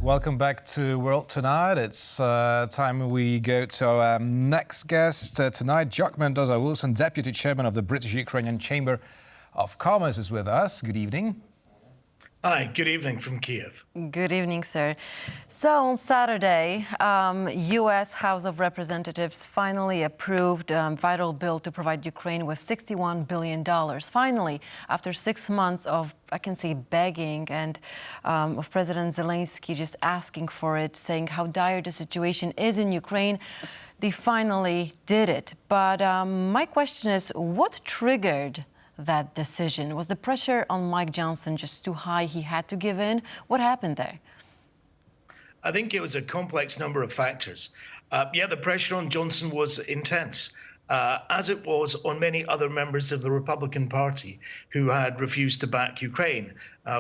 Welcome back to World Tonight. It's time we go to our next guest tonight. Jock Mendoza Wilson, Deputy Chairman of the British-Ukrainian Chamber of Commerce, is with us. Good evening. Hi, good evening from Kiev. Good evening, sir. So on Saturday, U.S. House of Representatives finally approved a vital bill to provide Ukraine with $61 billion. Finally, after 6 months of, I can say, begging and of President Zelensky just asking for it, saying how dire the situation is in Ukraine, they finally did it. But my question is, what triggered that decision? Was the pressure on Mike Johnson just too high? He had to give in? What happened there? I think it was a complex number of factors. The pressure on Johnson was intense, as it was on many other members of the Republican Party who had refused to back Ukraine.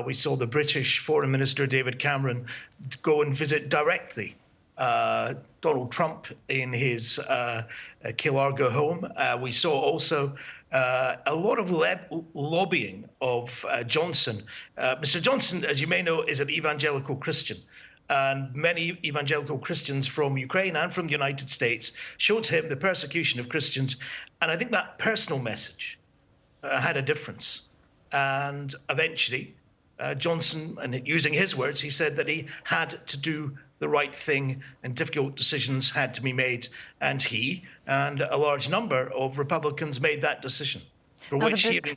We saw the British Foreign Minister David Cameron go and visit directly Donald Trump in his Killarga home. We saw also a lot of lobbying of Johnson. Mr. Johnson, as you may know, is an evangelical Christian. And many evangelical Christians from Ukraine and from the United States showed him the persecution of Christians. And I think that personal message had a difference. And eventually, Johnson, and using his words, he said that he had to do the right thing and difficult decisions had to be made. And he and a large number of Republicans made that decision, for which he is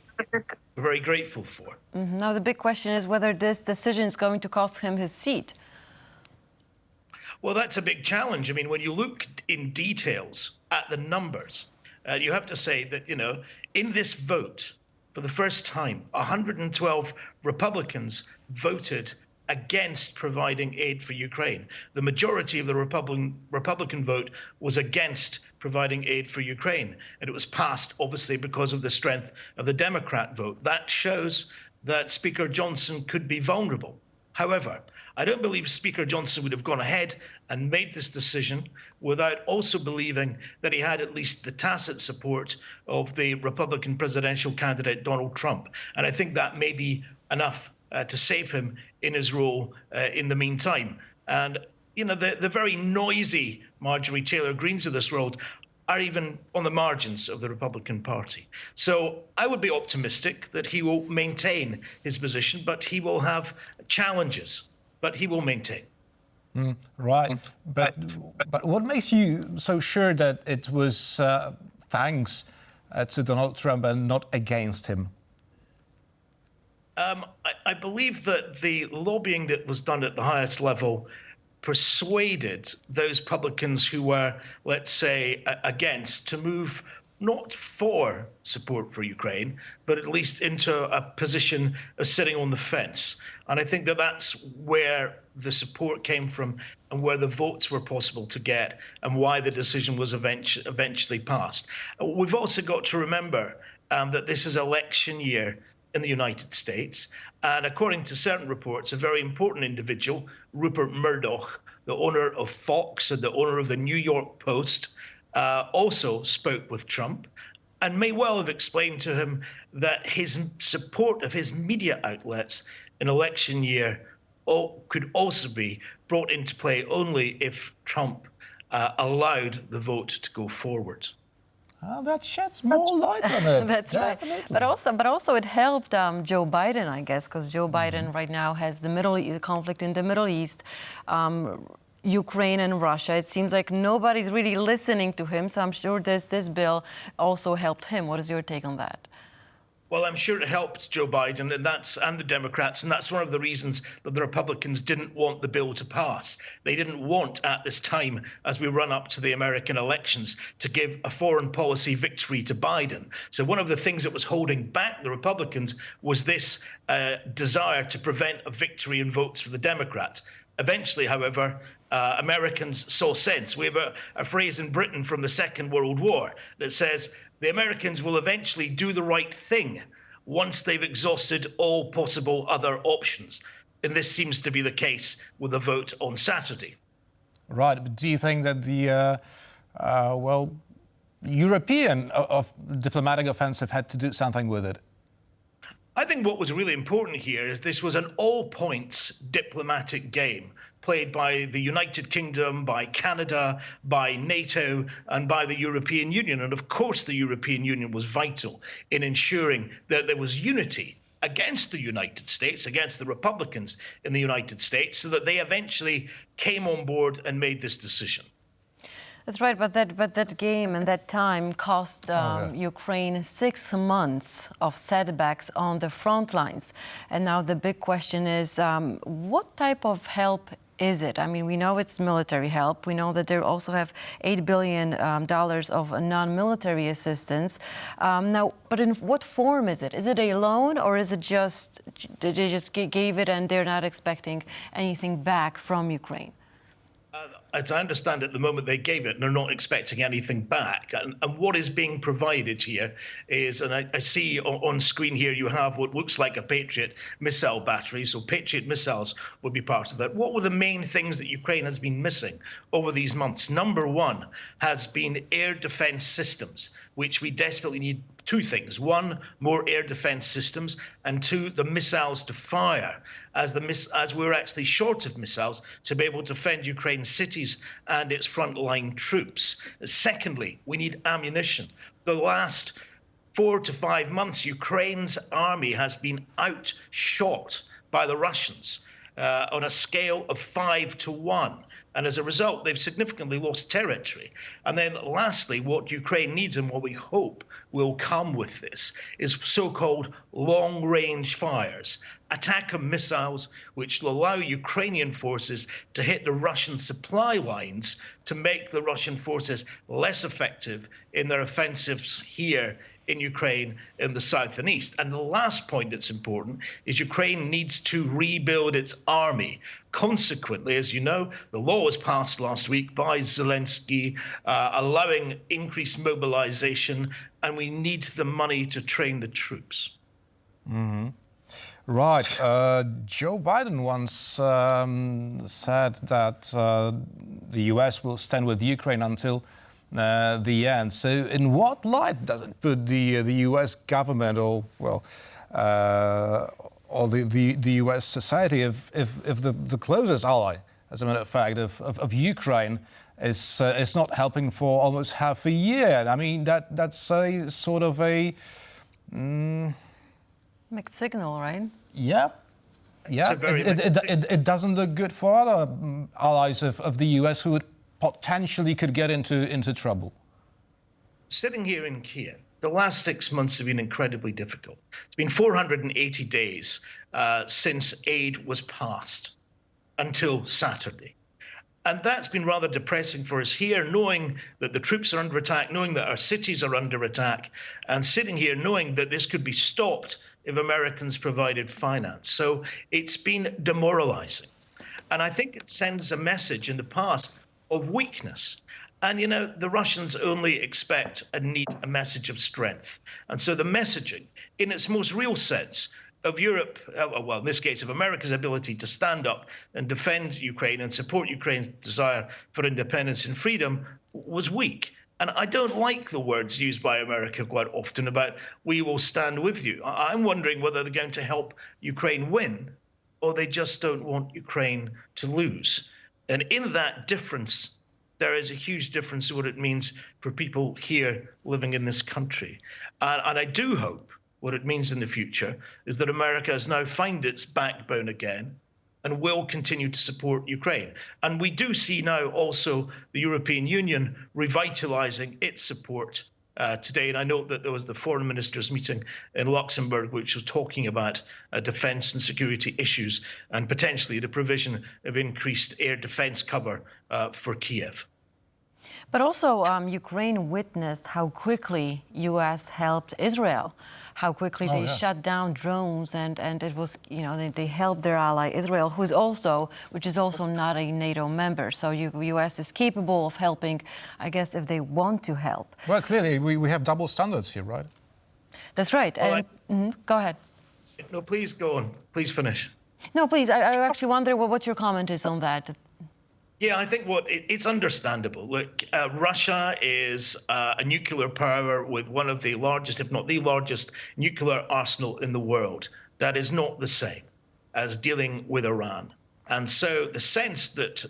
very grateful for. Now, the big question is whether this decision is going to cost him his seat. Well, that's a big challenge. I mean, when you look in details at the numbers, you have to say that, in this vote, for the first time, 112 Republicans voted against providing aid for Ukraine. The majority of the Republican vote was against providing aid for Ukraine. And it was passed, obviously, because of the strength of the Democrat vote. That shows that Speaker Johnson could be vulnerable. However, I don't believe Speaker Johnson would have gone ahead and made this decision without also believing that he had at least the tacit support of the Republican presidential candidate, Donald Trump. And I think that may be enough to save him in his role in the meantime. And, the very noisy Marjorie Taylor Greenes of this world are even on the margins of the Republican Party. So I would be optimistic that he will maintain his position, but he will have challenges, but he will maintain. Right. But what makes you so sure that it was thanks to Donald Trump and not against him? I believe that the lobbying that was done at the highest level persuaded those Republicans who were, let's say, against to move not for support for Ukraine, but at least into a position of sitting on the fence. And I think that that's where the support came from and where the votes were possible to get and why the decision was eventually passed. We've also got to remember that this is election year in the United States. And according to certain reports, a very important individual, Rupert Murdoch, the owner of Fox and the owner of the New York Post, also spoke with Trump and may well have explained to him that his support of his media outlets in election year could also be brought into play only if Trump allowed the vote to go forward. That sheds more light on it. That's definitely. Right. But also it helped Joe Biden, I guess, because Joe Biden right now has the conflict in the Middle East, Ukraine and Russia. It seems like nobody's really listening to him. So I'm sure this bill also helped him. What is your take on that? Well, I'm sure it helped Joe Biden and the Democrats, and that's one of the reasons that the Republicans didn't want the bill to pass. They didn't want, at this time, as we run up to the American elections, to give a foreign policy victory to Biden. So one of the things that was holding back the Republicans was this desire to prevent a victory in votes for the Democrats. Eventually, however, Americans saw sense. We have a phrase in Britain from the Second World War that says, the Americans will eventually do the right thing once they've exhausted all possible other options. And this seems to be the case with the vote on Saturday. Right. But do you think that the, European diplomatic offensive had to do something with it? I think what was really important here is this was an all-points diplomatic game played by the United Kingdom, by Canada, by NATO, and by the European Union. And of course, the European Union was vital in ensuring that there was unity against the United States, against the Republicans in the United States, so that they eventually came on board and made this decision. That's right, but that game and that time cost Ukraine 6 months of setbacks on the front lines. And now the big question is, what type of help is it? I mean, we know it's military help. We know that they also have $8 billion of non-military assistance. Now, but in what form is it? Is it a loan, or is it just they just gave it and they're not expecting anything back from Ukraine? As I understand, at the moment they gave it, and they're not expecting anything back. And what is being provided here is, and I see on screen here you have what looks like a Patriot missile battery. So Patriot missiles would be part of that. What were the main things that Ukraine has been missing over these months? Number one has been air defense systems, which we desperately need. Two things: one, more air defense systems, and two, the missiles to fire, as we're actually short of missiles to be able to defend Ukraine's cities and its frontline troops. Secondly, we need ammunition. The last 4 to 5 months, Ukraine's army has been outshot by the Russians on a scale of 5 to 1. And as a result, they've significantly lost territory. And then lastly, what Ukraine needs, and what we hope will come with this, is so-called long-range fires, attack missiles, which will allow Ukrainian forces to hit the Russian supply lines to make the Russian forces less effective in their offensives here in Ukraine, in the south and east. And the last point that's important is Ukraine needs to rebuild its army. Consequently, as you know, the law was passed last week by Zelensky, allowing increased mobilization, and we need the money to train the troops. Mm-hmm. Right. Joe Biden once said that the US will stand with Ukraine until the end. So in what light does it put the US government, or the US society, if the closest ally, as a matter of fact, of Ukraine is not helping for almost half a year? I mean, that's a sort of a mixed signal, right? Yeah. Yeah, it doesn't look good for other allies of the US who potentially could get into trouble. Sitting here in Kiev, the last 6 months have been incredibly difficult. It's been 480 days since aid was passed until Saturday. And that's been rather depressing for us here, knowing that the troops are under attack, knowing that our cities are under attack, and sitting here knowing that this could be stopped if Americans provided finance. So it's been demoralizing. And I think it sends a message in the past of weakness. And, you know, the Russians only expect and need a message of strength. And so the messaging, in its most real sense, of Europe, well, in this case, of America's ability to stand up and defend Ukraine and support Ukraine's desire for independence and freedom, was weak. And I don't like the words used by America quite often about, we will stand with you. I'm wondering whether they're going to help Ukraine win, or they just don't want Ukraine to lose. And in that difference, there is a huge difference in what it means for people here living in this country. And I do hope what it means in the future is that America has now found its backbone again and will continue to support Ukraine. And we do see now also the European Union revitalizing its support today. And I note that there was the foreign ministers meeting in Luxembourg, which was talking about defense and security issues and potentially the provision of increased air defense cover for Kiev. But also, Ukraine witnessed how quickly U.S. helped Israel, how quickly they shut down drones, and it was, you know, they helped their ally Israel, which is also not a NATO member. So U.S. is capable of helping, I guess, if they want to help. Well, clearly, we have double standards here, right? That's right. And go ahead. No, please go on. Please finish. No, please. I actually wonder what your comment is on that. Yeah, I think it's understandable. Look, Russia is a nuclear power with one of the largest, if not the largest, nuclear arsenal in the world. That is not the same as dealing with Iran. And so the sense that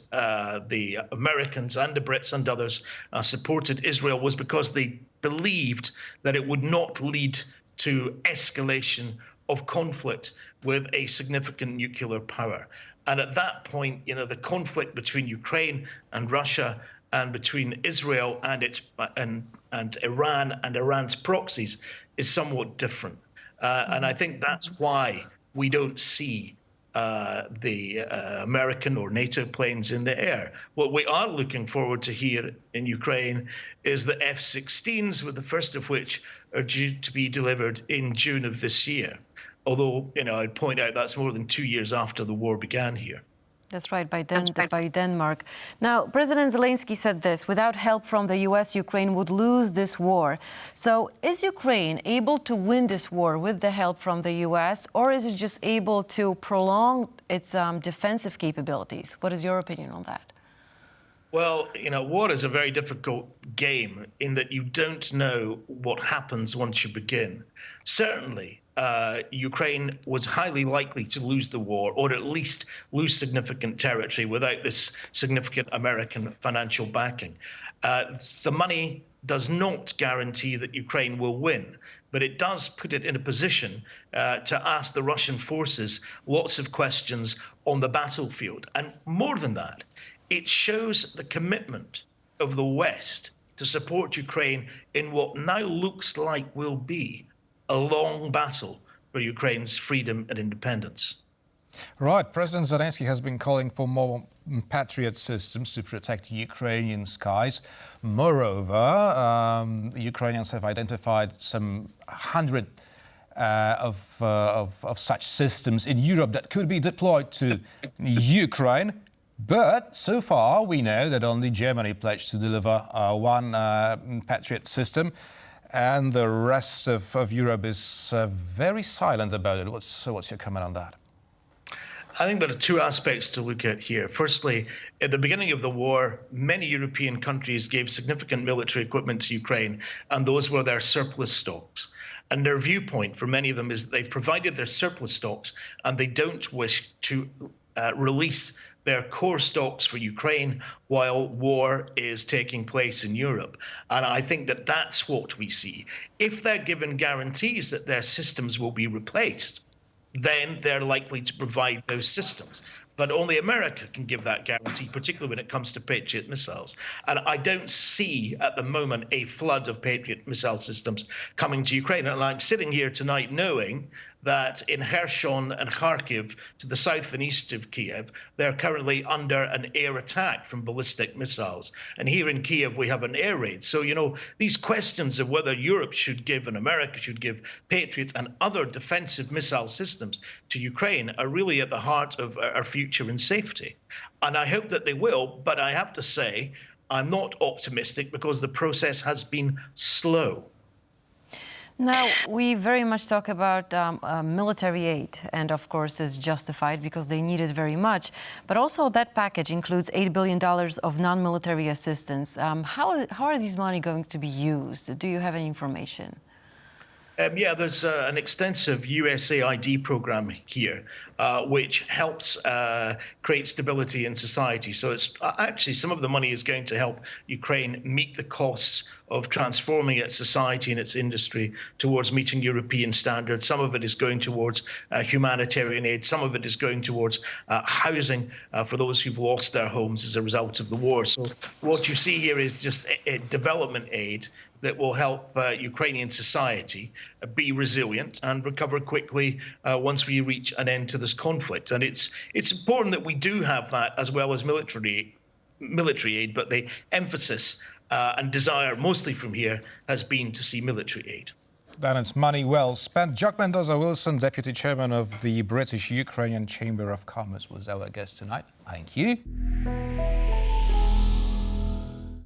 the Americans and the Brits and others supported Israel was because they believed that it would not lead to escalation of conflict with a significant nuclear power. And at that point, the conflict between Ukraine and Russia and between Israel and Iran and Iran's proxies is somewhat different. And I think that's why we don't see the American or NATO planes in the air. What we are looking forward to here in Ukraine is the F-16s, with the first of which are due to be delivered in June of this year. Although, I'd point out that's more than 2 years after the war began here. That's right, by Denmark. Now, President Zelensky said this: without help from the US, Ukraine would lose this war. So is Ukraine able to win this war with the help from the US, or is it just able to prolong its defensive capabilities? What is your opinion on that? Well, war is a very difficult game in that you don't know what happens once you begin. Certainly, Ukraine was highly likely to lose the war, or at least lose significant territory without this significant American financial backing. The money does not guarantee that Ukraine will win, but it does put it in a position to ask the Russian forces lots of questions on the battlefield. And more than that, it shows the commitment of the West to support Ukraine in what now looks like will be a long battle for Ukraine's freedom and independence. Right. President Zelensky has been calling for more Patriot systems to protect Ukrainian skies. Moreover, Ukrainians have identified some 100 of such systems in Europe that could be deployed to Ukraine. But so far, we know that only Germany pledged to deliver one Patriot system, and the rest of Europe is very silent about it. What's your comment on that? I think there are two aspects to look at here. Firstly, at the beginning of the war, many European countries gave significant military equipment to Ukraine, and those were their surplus stocks. And their viewpoint for many of them is that they've provided their surplus stocks and they don't wish to release their core stocks for Ukraine while war is taking place in Europe. And I think that that's what we see. If they're given guarantees that their systems will be replaced, then they're likely to provide those systems. But only America can give that guarantee, particularly when it comes to Patriot missiles. And I don't see at the moment a flood of Patriot missile systems coming to Ukraine. And I'm sitting here tonight knowing that in Kherson and Kharkiv, to the south and east of Kiev, they're currently under an air attack from ballistic missiles. And here in Kiev, we have an air raid. So, these questions of whether Europe should give and America should give Patriots and other defensive missile systems to Ukraine are really at the heart of our future and safety. And I hope that they will, but I have to say, I'm not optimistic because the process has been slow. Now, we very much talk about military aid, and of course is justified because they need it very much. But also that package includes $8 billion of non-military assistance. How are these money going to be used? Do you have any information? Yeah, there's an extensive USAID program here, which helps create stability in society. So it's actually some of the money is going to help Ukraine meet the costs of transforming its society and its industry towards meeting European standards. Some of it is going towards humanitarian aid. Some of it is going towards housing for those who've lost their homes as a result of the war. So what you see here is just a development aid that will help Ukrainian society be resilient and recover quickly once we reach an end to this conflict. And it's important that we do have that as well as military aid, but the emphasis and desire mostly from here has been to see military aid. Then it's money well spent. Jock Mendoza-Wilson, Deputy Chairman of the British Ukrainian Chamber of Commerce, was our guest tonight. Thank you.